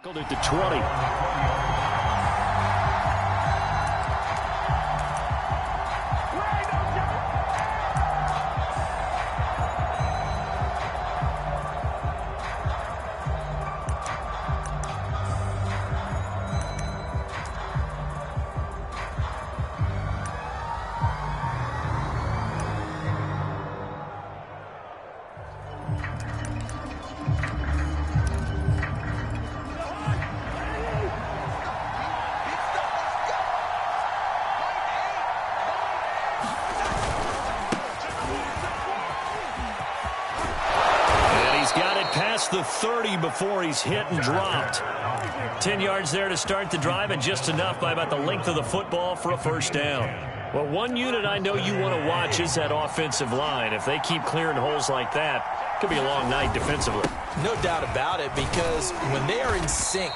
Tackled at the 20. Past the 30 before he's hit and dropped. 10 yards there to start the drive, and just enough by about the length of the football for a first down. Well, one unit I know you want to watch is that offensive line. If they keep clearing holes like that, it could be a long night defensively. No doubt about it, because when they are in sync,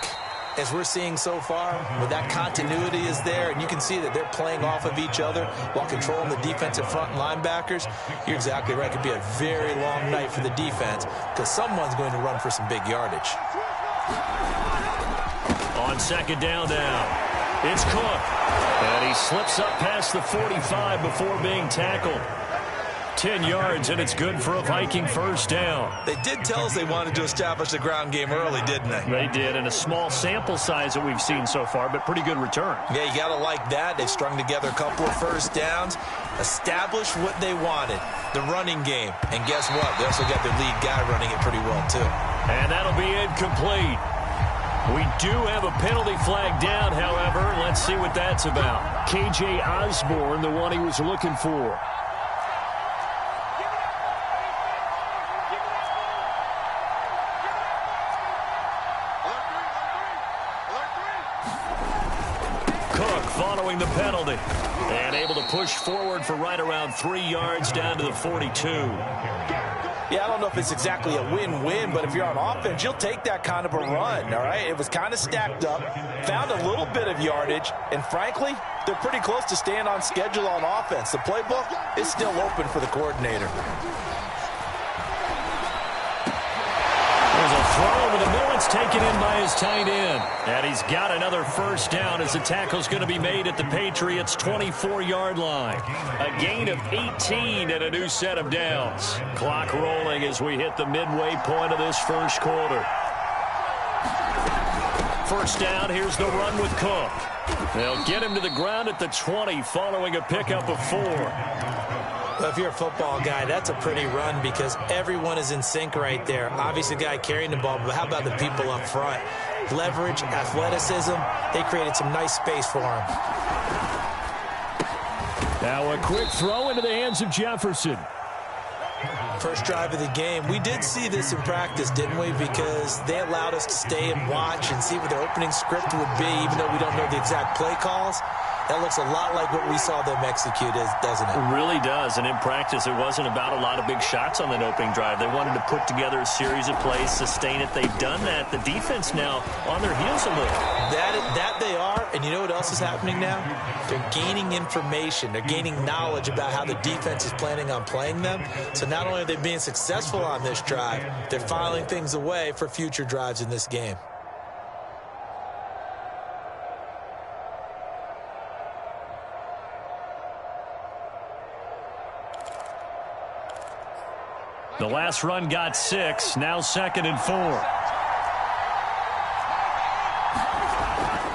as we're seeing so far, when that continuity is there, and you can see that they're playing off of each other while controlling the defensive front linebackers, you're exactly right. It could be a very long night for the defense because someone's going to run for some big yardage. On second down now, it's Cook. And he slips up past the 45 before being tackled. 10 yards, and it's good for a Viking first down. They did tell us they wanted to establish the ground game early, didn't they? They did, and a small sample size that we've seen so far, but pretty good return. Yeah, you got to like that. They've strung together a couple of first downs, established what they wanted, the running game. And guess what? They also got their lead guy running it pretty well, too. And that'll be incomplete. We do have a penalty flag down, however. Let's see what that's about. K.J. Osborne, the one he was looking for. Following the penalty and able to push forward for right around 3 yards down to the 42. Yeah, I don't know if it's exactly a win-win, but if you're on offense, you'll take that kind of a run, all right? It was kind of stacked up, found a little bit of yardage, and frankly, they're pretty close to staying on schedule on offense. The playbook is still open for the coordinator. There's a throw over the middle. It's taken in by his tight end. And he's got another first down as the tackle's going to be made at the Patriots' 24-yard line. A gain of 18 and a new set of downs. Clock rolling as we hit the midway point of this first quarter. First down, here's the run with Cook. They'll get him to the ground at the 20 following a pickup of 4. Well, if you're a football guy, that's a pretty run because everyone is in sync right there. Obviously, the guy carrying the ball, but how about the people up front? Leverage, athleticism, they created some nice space for him. Now a quick throw into the hands of Jefferson. First drive of the game. We did see this in practice, didn't we? Because they allowed us to stay and watch and see what their opening script would be, even though we don't know the exact play calls. That looks a lot like what we saw them execute, doesn't it? It really does. And in practice, it wasn't about a lot of big shots on that opening drive. They wanted to put together a series of plays, sustain it. They've done that. The defense now on their heels a little. That they are. And you know what else is happening now? They're gaining information. They're gaining knowledge about how the defense is planning on playing them. So not only are they being successful on this drive, they're filing things away for future drives in this game. The last run got 6, now 2nd and 4.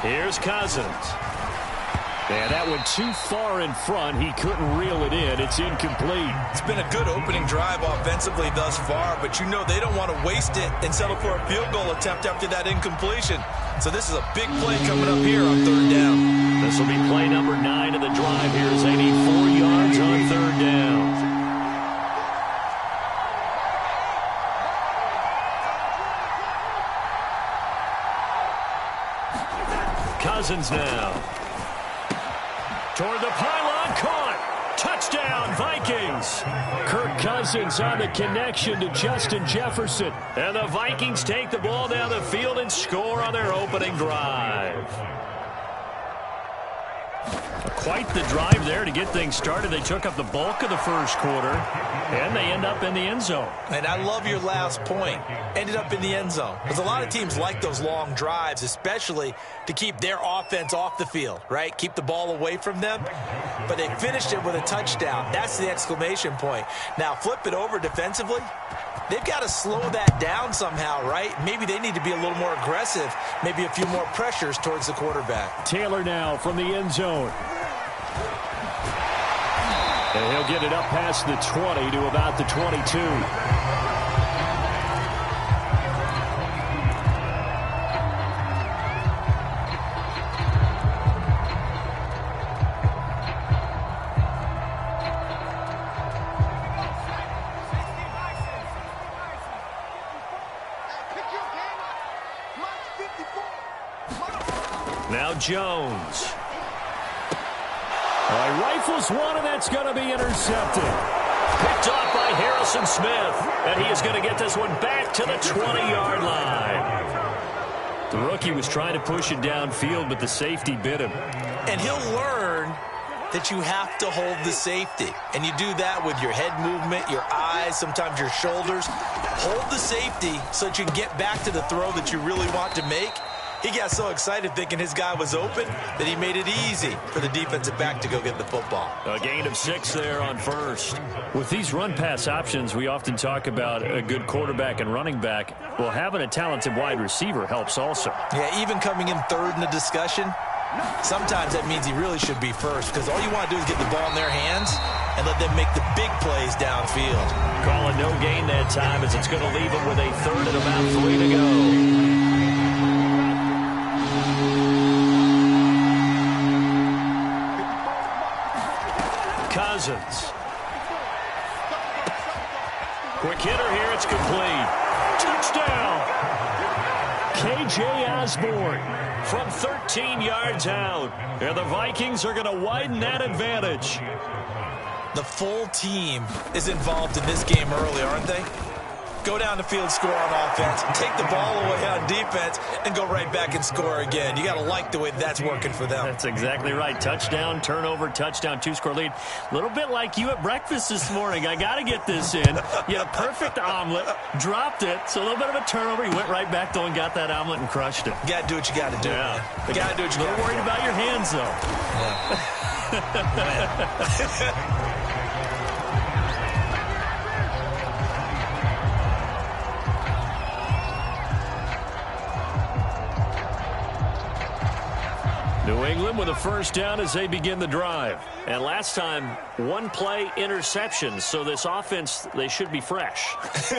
Here's Cousins. And that went too far in front. He couldn't reel it in. It's incomplete. It's been a good opening drive offensively thus far, but you know they don't want to waste it and settle for a field goal attempt after that incompletion. So this is a big play coming up here on 3rd down. This will be play number 9 of the drive here as they need 4 yards on 3rd down. Cousins now. Toward the pylon, caught. Touchdown, Vikings. Kirk Cousins on the connection to Justin Jefferson. And the Vikings take the ball down the field and score on their opening drive. quite the drive there to get things started. They took up the bulk of the first quarter, and they end up in the end zone. And I love your last point. Ended up in the end zone. Because a lot of teams like those long drives, especially to keep their offense off the field, right? Keep the ball away from them. But they finished it with a touchdown. That's the exclamation point. Now, flip it over defensively. They've got to slow that down somehow, right? Maybe they need to be a little more aggressive, maybe a few more pressures towards the quarterback. Taylor now from the end zone. And he'll get it up past the 20 to about the 22. Now Jones. Rifles one, and that's going to be intercepted. Picked off by Harrison Smith, and he is going to get this one back to the 20-yard line. The rookie was trying to push it downfield, but the safety bit him. And he'll learn that you have to hold the safety. And you do that with your head movement, your eyes, sometimes your shoulders. Hold the safety so that you can get back to the throw that you really want to make. He got so excited thinking his guy was open that he made it easy for the defensive back to go get the football. A gain of 6 there on first. With these run-pass options, we often talk about a good quarterback and running back. Well, having a talented wide receiver helps also. Yeah, even coming in third in the discussion, sometimes that means he really should be first because all you want to do is get the ball in their hands and let them make the big plays downfield. Call it no gain that time as it's going to leave him with a third and about 3 to go. Cousins. Quick hitter here. It's complete. Touchdown. K.J. Osborne from 13 yards out. And the Vikings are going to widen that advantage. The full team is involved in this game early, aren't they? Go down the field, score on offense, take the ball away on defense, and go right back and score again. You got to like the way that's working for them. That's exactly right. Touchdown, turnover, touchdown, 2-score lead. A little bit like you at breakfast this morning. I got to get this in. You had a perfect omelet, dropped it, so a little bit of a turnover. You went right back, though, and got that omelet and crushed it. You got to do what you got to do. Yeah. You got to do what you got to do. Worried about your hands, though. Yeah. New England with a first down as they begin the drive. And last time, one play interception. So this offense, they should be fresh.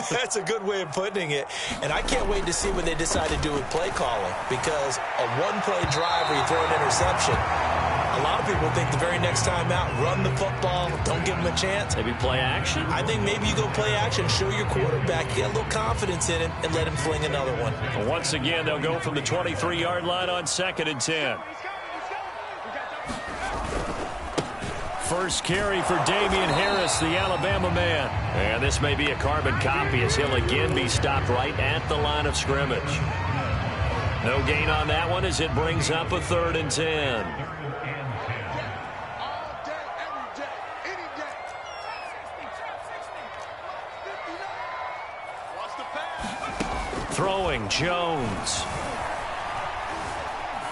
That's a good way of putting it. And I can't wait to see what they decide to do with play calling. Because a one-play drive where you throw an interception, a lot of people think the very next time out, run the football, don't give them a chance. Maybe play action? I think maybe you go play action, show your quarterback, get a little confidence in him, and let him fling another one. Well, once again, they'll go from the 23-yard line on 2nd and 10. First carry for Damian Harris, the Alabama man. And this may be a carbon copy as he'll again be stopped right at the line of scrimmage. No gain on that one as it brings up a 3rd and 10. Throwing Jones.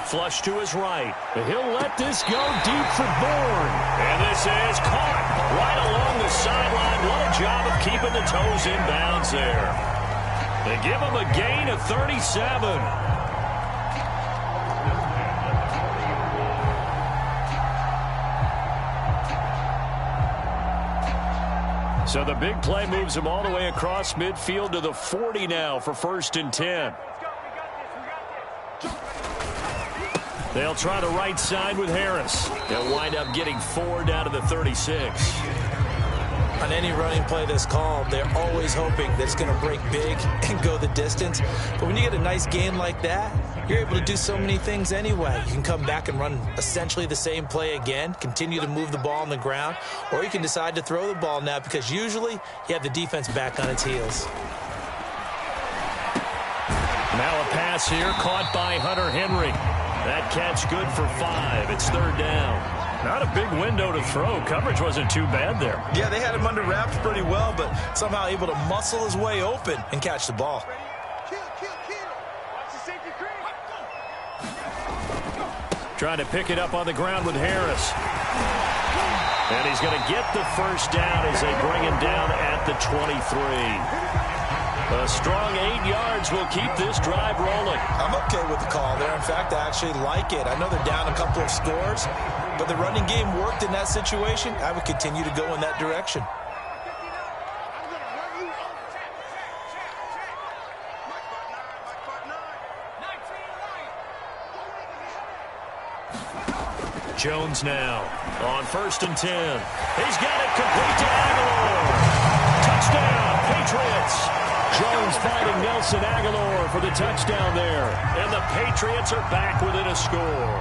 Flush to his right. He'll let this go deep for Bourne. And this is caught right along the sideline. What a job of keeping the toes in bounds there. They give him a gain of 37. So the big play moves him all the way across midfield to the 40 now for 1st and 10. They'll try the right side with Harris. They'll wind up getting 4 down to the 36. On any running play that's called, they're always hoping that it's going to break big and go the distance. But when you get a nice game like that, you're able to do so many things anyway. You can come back and run essentially the same play again, continue to move the ball on the ground, or you can decide to throw the ball now because usually you have the defense back on its heels. Now a pass here caught by Hunter Henry. That catch good for 5. It's 3rd down. Not a big window to throw. Coverage wasn't too bad there. Yeah, they had him under wraps pretty well, but somehow able to muscle his way open and catch the ball. Trying to pick it up on the ground with Harris. And he's going to get the first down as they bring him down at the 23. A strong 8 yards will keep this drive rolling. I'm okay with the call there. In fact, I actually like it. I know they're down a couple of scores, but the running game worked in that situation. I would continue to go in that direction. Jones now on 1st and 10. He's got it complete to Aguilar. Touchdown, Patriots. Jones finding Nelson Aguilar for the touchdown there. And the Patriots are back within a score.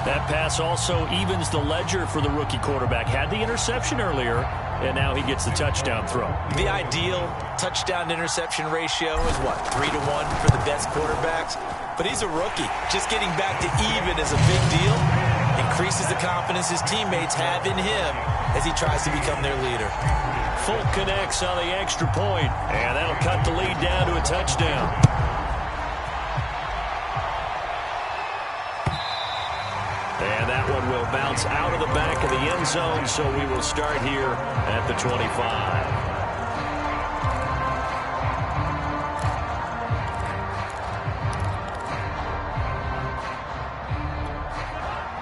That pass also evens the ledger for the rookie quarterback. Had the interception earlier, and now he gets the touchdown throw. The ideal touchdown-interception ratio is, what, 3-1 for the best quarterbacks? But he's a rookie. Just getting back to even is a big deal. Increases the confidence his teammates have in him as he tries to become their leader. Folk connects on the extra point, and that'll cut the lead down to a touchdown. And that one will bounce out of the back of the end zone, so we will start here at the 25.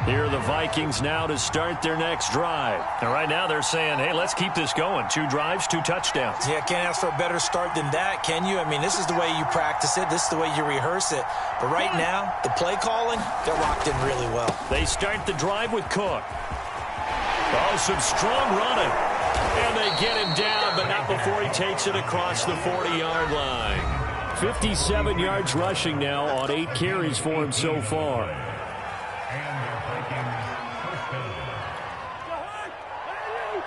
Here are the Vikings now to start their next drive. And right now they're saying, hey, let's keep this going. 2 drives, 2 touchdowns. Yeah, can't ask for a better start than that, can you? I mean, this is the way you practice it. This is the way you rehearse it. But right now, the play calling, they're locked in really well. They start the drive with Cook. Oh, some strong running. And they get him down, but not before he takes it across the 40-yard line. 57 yards rushing now on 8 carries for him so far.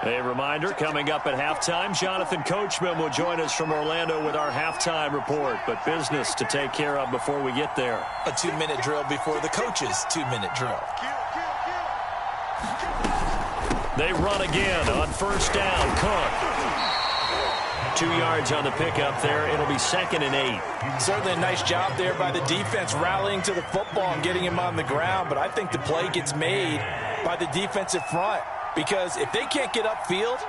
A reminder, coming up at halftime, Jonathan Coachman will join us from Orlando with our halftime report. But business to take care of before we get there. A 2-minute drill before the coach's 2-minute drill. They run again on 1st down. Cook. 2 yards on the pickup there. It'll be 2nd and 8. Certainly a nice job there by the defense rallying to the football and getting him on the ground. But I think the play gets made by the defensive front. Because if they can't get upfield,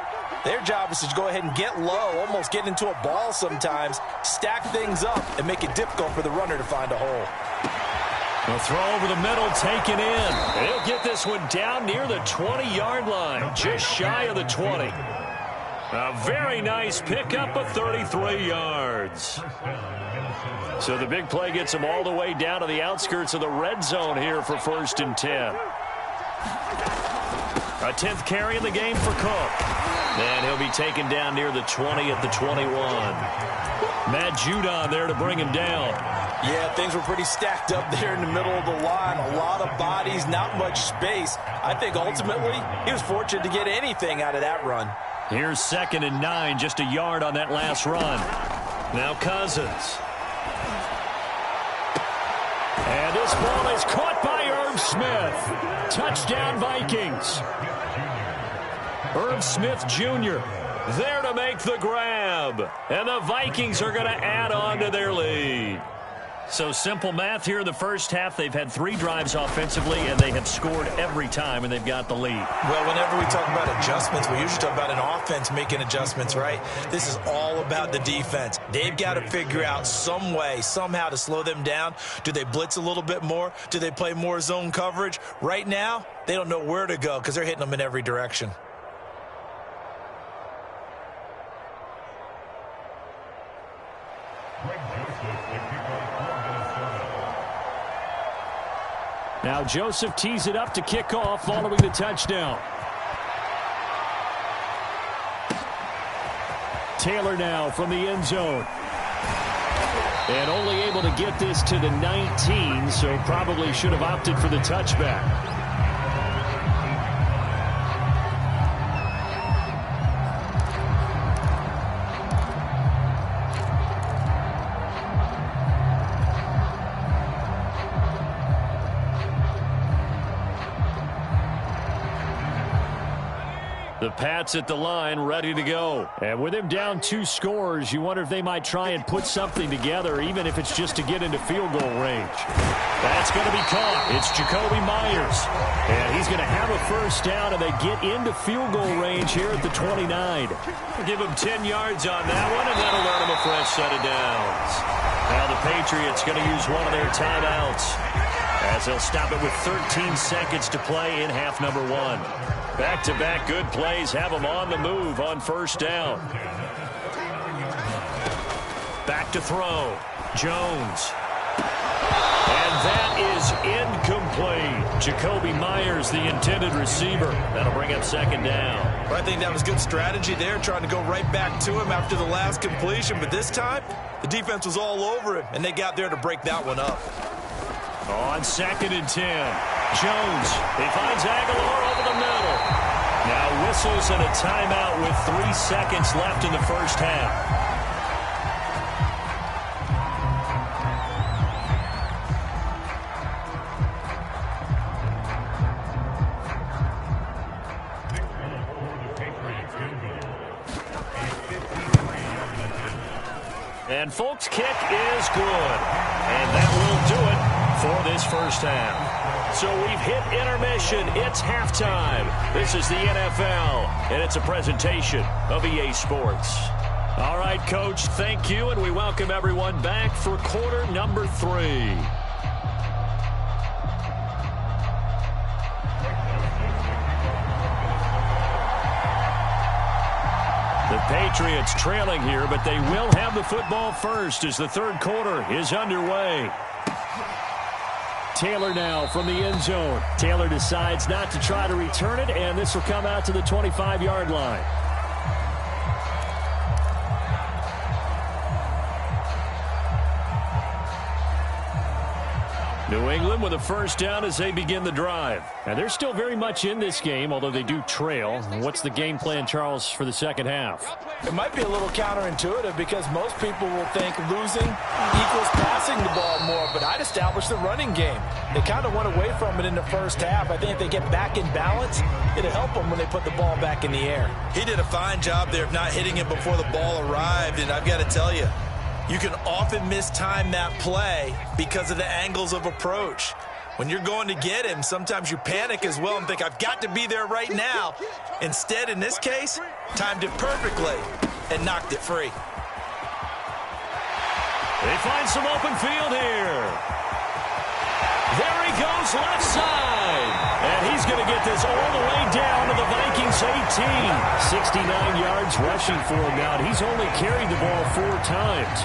their job is to go ahead and get low, almost get into a ball sometimes, stack things up, and make it difficult for the runner to find a hole. A throw over the middle, taken in. He'll get this one down near the 20-yard line, just shy of the 20. A very nice pickup of 33 yards. So the big play gets him all the way down to the outskirts of the red zone here for 1st and 10. A 10th carry in the game for Cook. And he'll be taken down near the 20 at the 21. Matt Judon there to bring him down. Yeah, things were pretty stacked up there in the middle of the line. A lot of bodies, not much space. I think ultimately he was fortunate to get anything out of that run. Here's 2nd and 9, just a yard on that last run. Now Cousins. And this ball is caught by Irv Smith. Touchdown Vikings. Irv Smith Jr. there to make the grab. And the Vikings are going to add on to their lead. So simple math here in the first half. They've had 3 drives offensively, and they have scored every time, and they've got the lead. Well, whenever we talk about adjustments, we usually talk about an offense making adjustments, right? This is all about the defense. They've got to figure out some way, somehow to slow them down. Do they blitz a little bit more? Do they play more zone coverage? Right now, they don't know where to go because they're hitting them in every direction. Now Joseph tees it up to kick off following the touchdown. Taylor now from the end zone. And only able to get this to the 19, so probably should have opted for the touchback. The Pats at the line, ready to go. And with him down 2 scores, you wonder if they might try and put something together, even if it's just to get into field goal range. That's going to be caught. It's Jacoby Myers. And he's going to have a first down, and they get into field goal range here at the 29. Give him 10 yards on that one, and that'll earn him a fresh set of downs. Now the Patriots going to use one of their timeouts, as they'll stop it with 13 seconds to play in half number 1. Back-to-back good plays have them on the move on first down. Back to throw. Jones. And that is incomplete. Jacoby Myers, the intended receiver. That'll bring up second down. Well, I think that was good strategy there, trying to go right back to him after the last completion. But this time, the defense was all over him, and they got there to break that one up. On 2nd and 10. Jones. He finds Aguilar over the middle. Now whistles and a timeout with 3 seconds left in the first half. And Folk's kick is good. And that will do it for this first half. So we've hit intermission. It's halftime. This is the NFL, and it's a presentation of EA Sports. All right, Coach, thank you, and we welcome everyone back for quarter number 3. The Patriots trailing here, but they will have the football first as the third quarter is underway. Taylor now from the end zone. Taylor decides not to try to return it, and this will come out to the 25-yard line. New England with a first down as they begin the drive. And they're still very much in this game, although they do trail. What's the game plan, Charles, for the second half? It might be a little counterintuitive because most people will think losing equals passing the ball more, but I'd establish the running game. They kind of went away from it in the first half. I think if they get back in balance, it'll help them when they put the ball back in the air. He did a fine job there of not hitting it before the ball arrived, and I've got to tell you, you can often mistime that play because of the angles of approach. When you're going to get him, sometimes you panic as well and think, I've got to be there right now. Instead, in this case, timed it perfectly and knocked it free. They find some open field here. There he goes, left side. And he's going to get this all the way down to the Vikings 18. 69 yards rushing for him now. He's only carried the ball 4 times.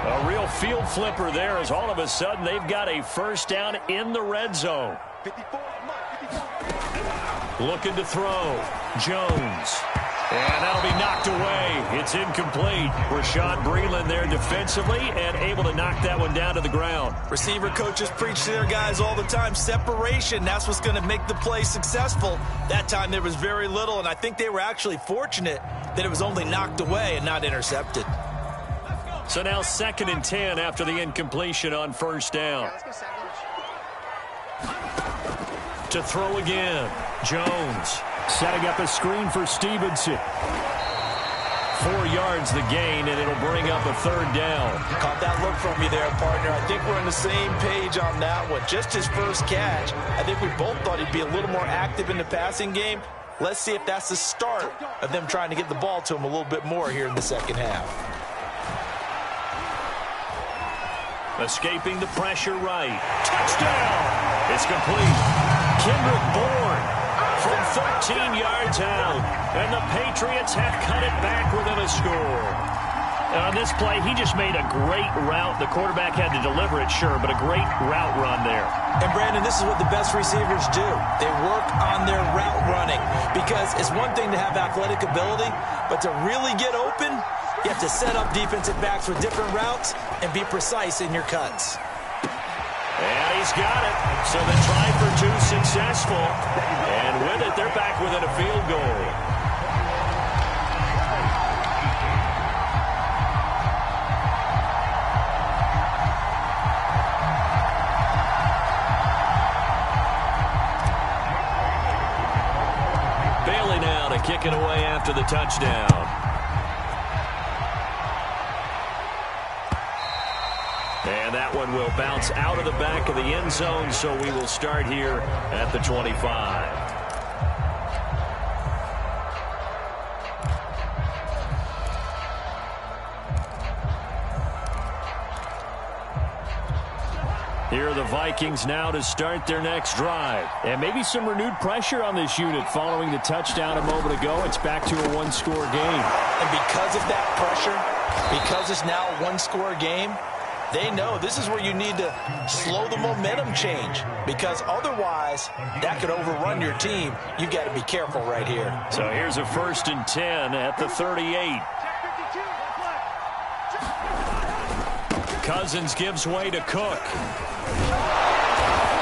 A real field flipper there as all of a sudden they've got a first down in the red zone. Looking to throw. Jones. And that'll be knocked away. It's incomplete. Rashad Breeland there defensively and able to knock that one down to the ground. Receiver coaches preach to their guys all the time. Separation, that's what's going to make the play successful. That time there was very little, and I think they were actually fortunate that it was only knocked away and not intercepted. So now 2nd and 10 after the incompletion on first down. To throw again. Jones. Setting up a screen for Stevenson. 4 yards the gain, and it'll bring up a third down. Caught that look from you there, partner. I think we're on the same page on that one. Just his first catch. I think we both thought he'd be a little more active in the passing game. Let's see if that's the start of them trying to get the ball to him a little bit more here in the second half. Escaping the pressure right. Touchdown! It's complete. Kendrick Bourne from 13 yards out. And the Patriots have cut it back within a score. On this play, he just made a great route. The quarterback had to deliver it, sure, but a great route run there. And, Brandon, this is what the best receivers do. They work on their route running because it's one thing to have athletic ability, but to really get open, you have to set up defensive backs with different routes and be precise in your cuts. And he's got it. So the try for 2 successful. And with it, they're back within a field goal. kick it away after the touchdown. And that one will bounce out of the back of the end zone, so we will start here at the 25. Here are the Vikings now to start their next drive. And maybe some renewed pressure on this unit following the touchdown a moment ago. It's back to a one-score game. And because of that pressure, because it's now a one-score game, they know this is where you need to slow the momentum change, because otherwise that could overrun your team. You've got to be careful right here. So here's a 1st and 10 at the 38. Cousins gives way to Cook.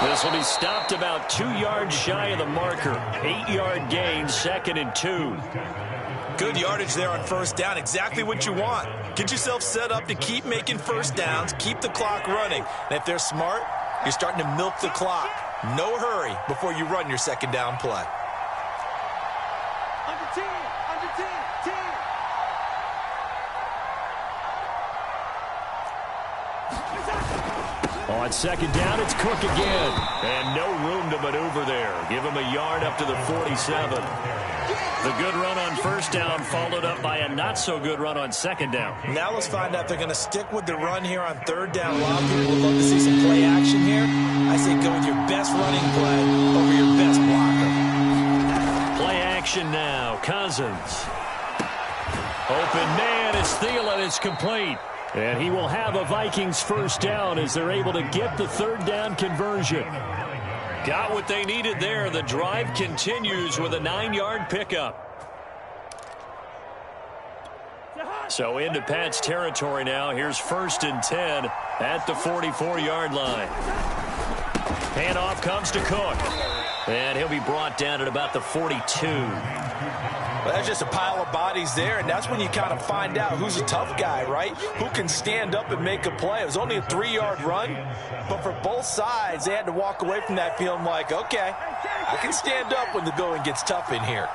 This will be stopped about 2 yards shy of the marker. 8-yard gain, 2nd and 2. Good yardage there on 1st down. Exactly what you want. Get yourself set up to keep making 1st downs, keep the clock running. And if they're smart, you're starting to milk the clock. No hurry before you run your 2nd down play. Under 10, under 10, 10. On 2nd down, it's Cook again. And no room to maneuver there. Give him a yard up to the 47. The good run on 1st down followed up by a not-so-good run on 2nd down. Now let's find out if they're going to stick with the run here on 3rd down. A lot of people would love to see some play action here. I say go with your best running play over your best blocker. Play action now. Cousins. Open man is Thielen. It's complete. And he will have a Vikings 1st down as they're able to get the 3rd down conversion. Got what they needed there. The drive continues with a 9-yard pickup. So into Pat's territory now. Here's 1st and 10 at the 44-yard line. Handoff comes to Cook. And he'll be brought down at about the 42. Well, that's just a pile of bodies there, and that's when you kind of find out who's a tough guy, right? Who can stand up and make a play. It was only a 3-yard run, but for both sides, they had to walk away from that feeling like, okay, I can stand up when the going gets tough in here.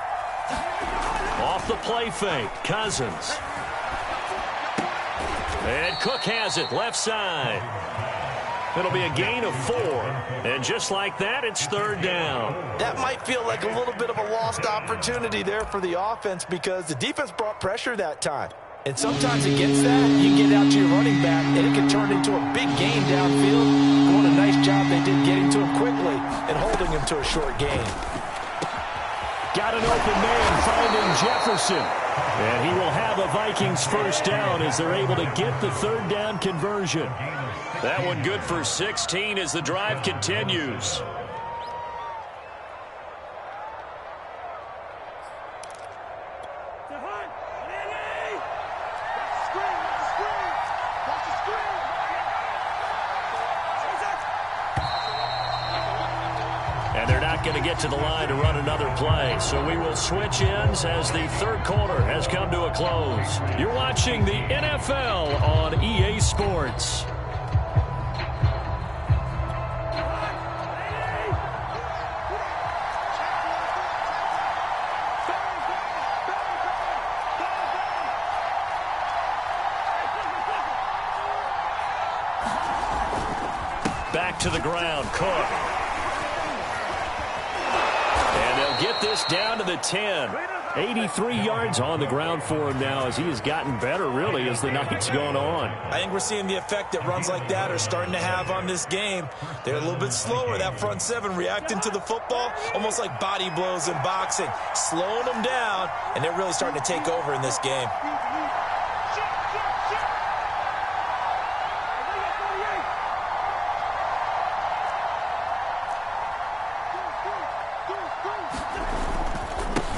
Off the play fake, Cousins. And Cook has it, left side. It'll be a gain of 4. And just like that, it's 3rd down. That might feel like a little bit of a lost opportunity there for the offense, because the defense brought pressure that time. And sometimes against that, you get out to your running back, and it can turn into a big gain downfield. What a nice job they did getting to him quickly and holding him to a short gain. Got an open man finding Jefferson. And he will have a Vikings 1st down as they're able to get the 3rd down conversion. That one good for 16 as the drive continues. And they're not going to get to the line to run another play. So we will switch ends as the 3rd quarter has come to a close. You're watching the NFL on EA Sports. Back to the ground, Cook. And they'll get this down to the 10. 83 yards on the ground for him now as he has gotten better, really, as the night's gone on. I think we're seeing the effect that runs like that are starting to have on this game. They're a little bit slower, that front 7, reacting to the football, almost like body blows in boxing, slowing them down, and they're really starting to take over in this game.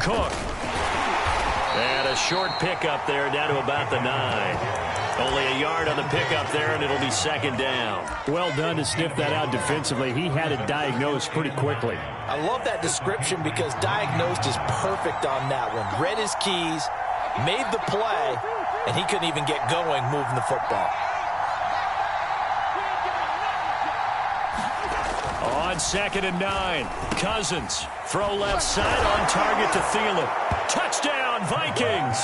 Cook. And a short pickup there down to about the 9. Only a yard on the pickup there, and it'll be 2nd down. Well done to sniff that out defensively. He had it diagnosed pretty quickly. I love that description because diagnosed is perfect on that one. Read his keys, made the play, and he couldn't even get going moving the football. On on 2nd and 9. Cousins, throw left side on target to Thielen. Touchdown, Vikings!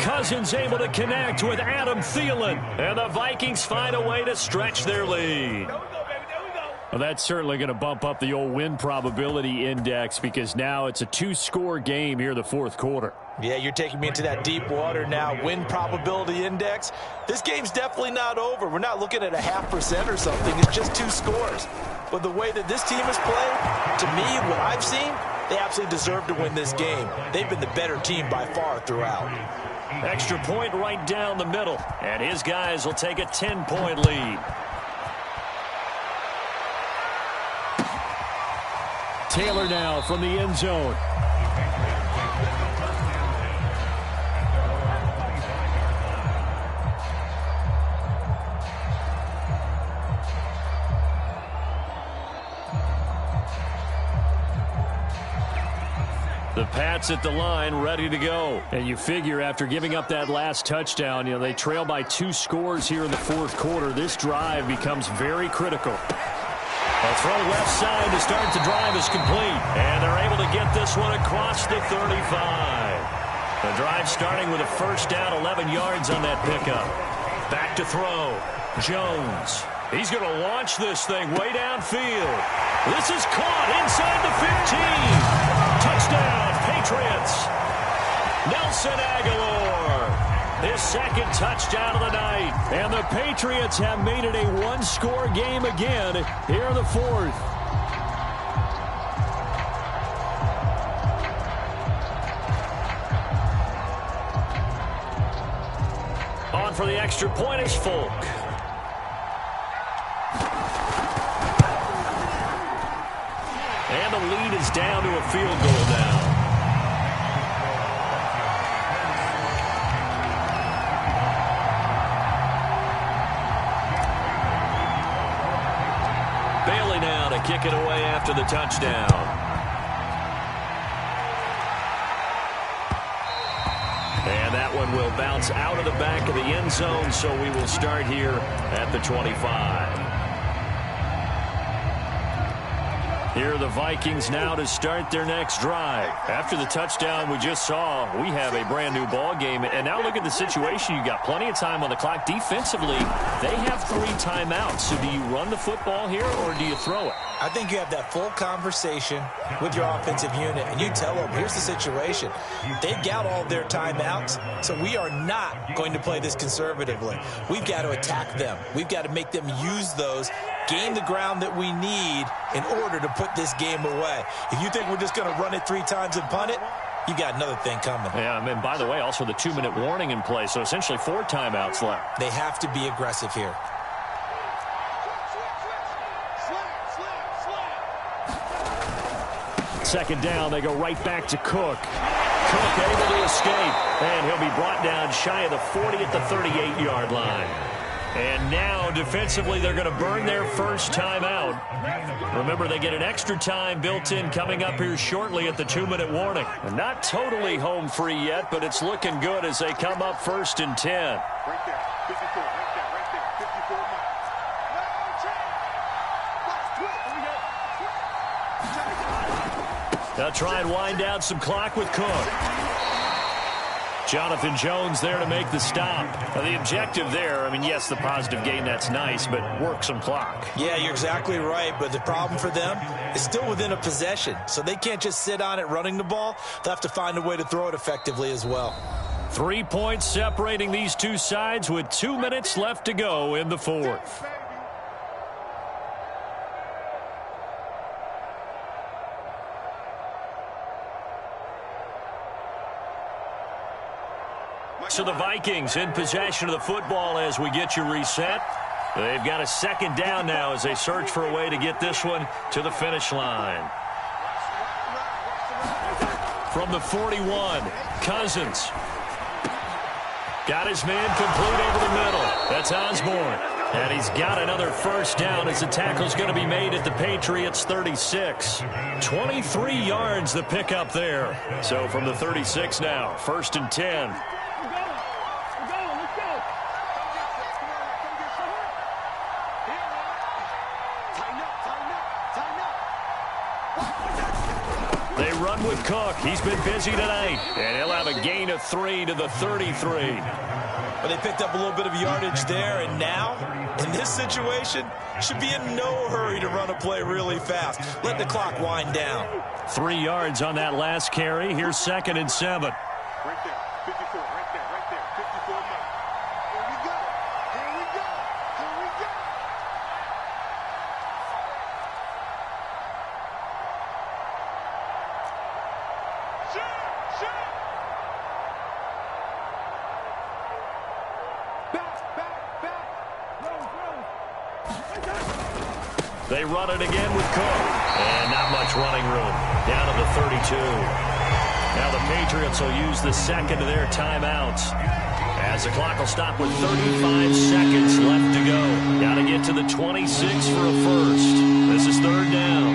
Cousins able to connect with Adam Thielen. And the Vikings find a way to stretch their lead. Well, that's certainly going to bump up the old win probability index because now it's a 2-score game here in the fourth quarter. Yeah, you're taking me into that deep water now. Win probability index. This game's definitely not over. We're not looking at 0.5% or something. It's just 2 scores. But the way that this team has played, to me, what I've seen, they absolutely deserve to win this game. They've been the better team by far throughout. Extra point right down the middle. And his guys will take a 10-point lead. Taylor now from the end zone. The Pats at the line, ready to go. And you figure after giving up that last touchdown, they trail by 2 scores here in the fourth quarter. This drive becomes very critical. A throw left side to start the drive is complete. And they're able to get this one across the 35. The drive starting with a first down, 11 yards on that pickup. Back to throw. Jones. He's going to launch this thing way downfield. This is caught inside the 15. Touchdown, Patriots. Nelson Aguilar. His second touchdown of the night. And the Patriots have made it a 1-score game again here in the fourth. On for the extra point is Folk. And the lead is down to a field goal now. Bailey now to kick it away after the touchdown. And that one will bounce out of the back of the end zone, so we will start here at the 25. Here are the Vikings now to start their next drive. After the touchdown we just saw, we have a brand new ball game. And now look at the situation. You got plenty of time on the clock. Defensively, they have 3 timeouts. So do you run the football here or do you throw it? I think you have that full conversation with your offensive unit, and you tell them, here's the situation. They've got all their timeouts, so we are not going to play this conservatively. We've got to attack them. We've got to make them use those, gain the ground that we need in order to put this game away. If you think we're just going to run it 3 times and punt it, you got another thing coming. Yeah, and by the way, also the 2-minute warning in play, so essentially 4 timeouts left. They have to be aggressive here. Second down, they go right back to Cook. Cook able to escape, and he'll be brought down shy of the 40 at the 38-yard line. And now, defensively, they're going to burn their first timeout. Remember, they get an extra time built in coming up here shortly at the 2-minute warning. And not totally home free yet, but it's looking good as they come up 1st and 10. Right there, 54, right there, 54. They'll try and wind down some clock with Cook. Jonathan Jones there to make the stop. Now, the objective there, I mean, yes, the positive gain, that's nice, but work some clock. Yeah, you're exactly right, but the problem for them is still within a possession, so they can't just sit on it running the ball. They'll have to find a way to throw it effectively as well. 3 points separating these two sides with 2 minutes left to go in the fourth. So the Vikings in possession of the football as we get you reset. They've got a second down now as they search for a way to get this one to the finish line. From the 41, Cousins. Got his man complete over the middle. That's Osborne. And he's got another first down as the tackle's going to be made at the Patriots 36. 23 yards the pickup there. So from the 36 now, 1st and 10. They run with Cook. He's been busy tonight. And he'll have a gain of 3 to the 33. But they picked up a little bit of yardage there, and now, in this situation, should be in no hurry to run a play really fast. Let the clock wind down. 3 yards on that last carry. Here's 2nd and 7. Right there. 54. Right there. Right there. 54 Madden. Here we go. Here we go. Here we go. Shoot. They run it again with Cook. And not much running room. Down to the 32. Now the Patriots will use the second of their timeouts, as the clock will stop with 35 seconds left to go. Got to get to the 26 for a first. This is 3rd down.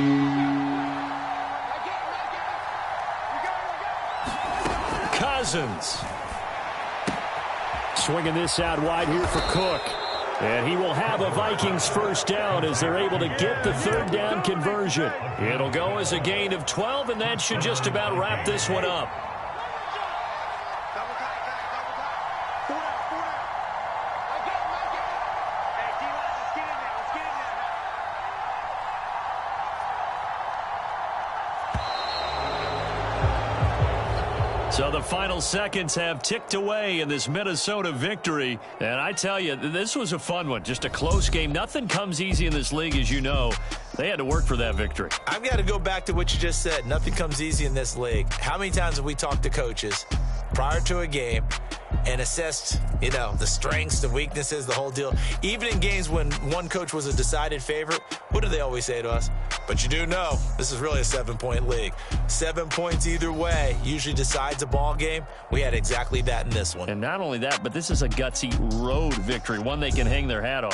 Cousins. Swinging this out wide here for Cook. And he will have a Vikings first down as they're able to get the 3rd down conversion. It'll go as a gain of 12, and that should just about wrap this one up. So the final seconds have ticked away in this Minnesota victory. And I tell you, this was a fun one. Just a close game. Nothing comes easy in this league, as you know. They had to work for that victory. I've got to go back to what you just said. Nothing comes easy in this league. How many times have we talked to coaches prior to a game and assessed, the strengths, the weaknesses, the whole deal? Even in games when one coach was a decided favorite, what do they always say to us? But you do know this is really a 7-point league. 7 points either way usually decides a ball game. We had exactly that in this one. And not only that, but this is a gutsy road victory, one they can hang their hat on.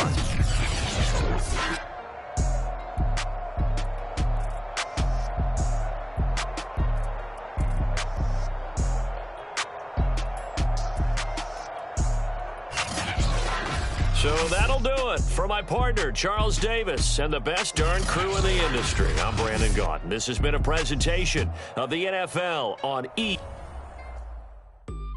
So that'll do it for my partner, Charles Davis, and the best darn crew in the industry. I'm Brandon Gaudin. This has been a presentation of the NFL on E!